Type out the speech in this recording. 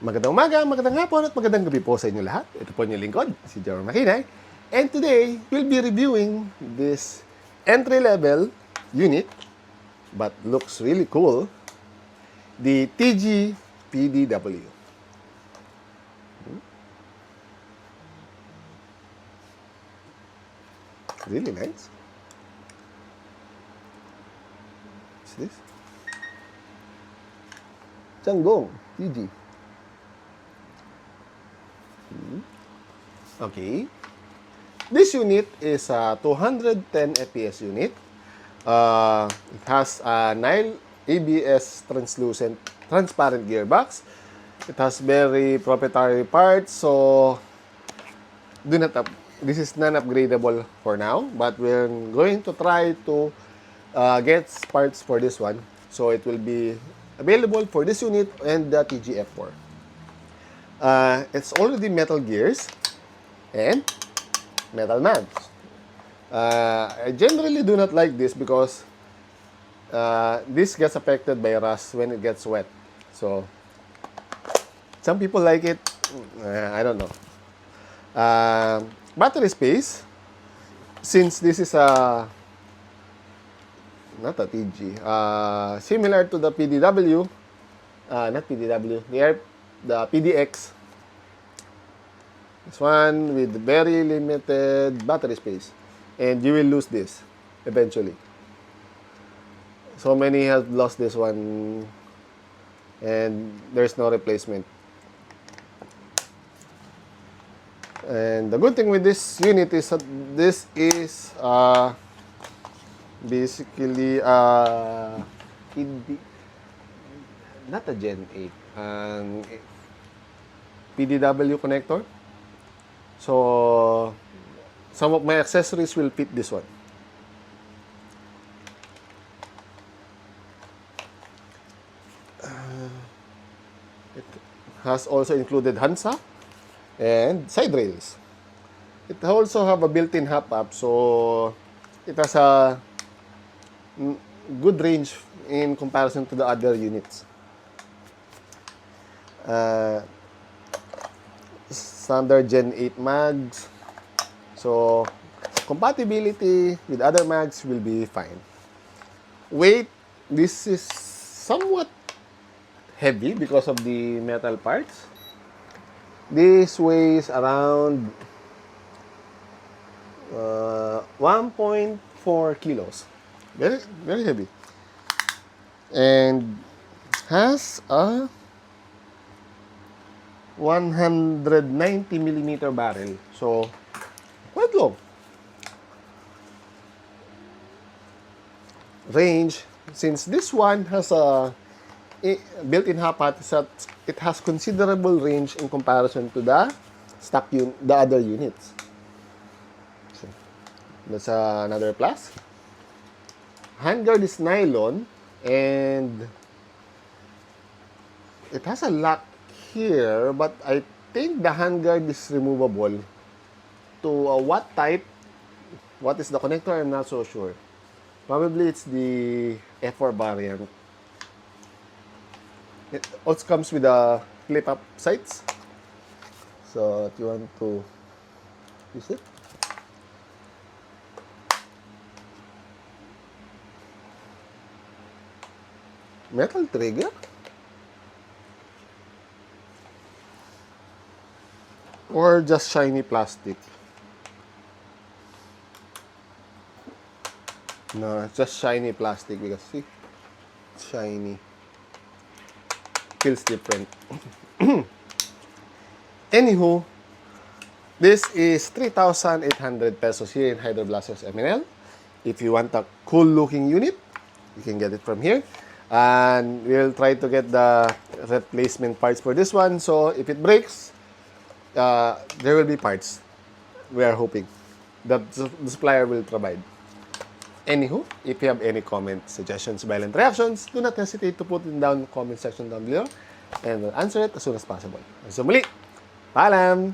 Magandang umaga, magandang hapon, at magandang gabi po sa inyo lahat. Ito po yung lingkod, si Jerome Makinay. And today, we'll be reviewing this entry-level unit, but looks really cool, the TG PDW. Really nice. What's this? Changgong TG. Okay. This unit is a 210 FPS unit. It has a Nile ABS transparent gearbox. It has very proprietary parts, so this is non-upgradable for now, but we're going to try to get parts for this one. So it will be available for this unit and the TG-F4. It's already metal gears and metal mags. I generally do not like this because this gets affected by rust when it gets wet. So some people like it. I don't know. Battery space. Since this is not a TG, similar to the PDW, not PDW, the PDX. This one with very limited battery space, and you will lose this eventually. So many have lost this one, and there's no replacement. And the good thing with this unit is that this is basically not a Gen 8, PDW connector. So some of my accessories will fit this one. It has also included handsa and side rails. It also have a built-in hop up, so it has a good range in comparison to the other units. Standard Gen 8 mags, so compatibility with other mags will be fine. Weight, this is somewhat heavy because of the metal parts. This weighs around 1.4 kilos. Very, very heavy. And has a 190 millimeter barrel. So, quite long. Range, since this one has a built-in hop hat, it has considerable range in comparison to the the other units. So, that's another plus. Handguard is nylon, and it has a lock here, but I think the handguard is removable. To what type, what is the connector, I'm not so sure. Probably it's the F4 variant. It also comes with a flip-up sights. So if you want to use it. Metal trigger. Or just shiny plastic? No, it's just shiny plastic because see, it's shiny. Feels different. Anywho, this is 3,800 pesos here in Hydro Blasters MNL. If you want a cool looking unit, you can get it from here. And we'll try to get the replacement parts for this one. So if it breaks, there will be parts. We are hoping that the supplier will provide. Anywho, if you have any comments, suggestions, violent reactions, do not hesitate to put it down in the comment section down below and we'll answer it as soon as possible. So muli, paalam!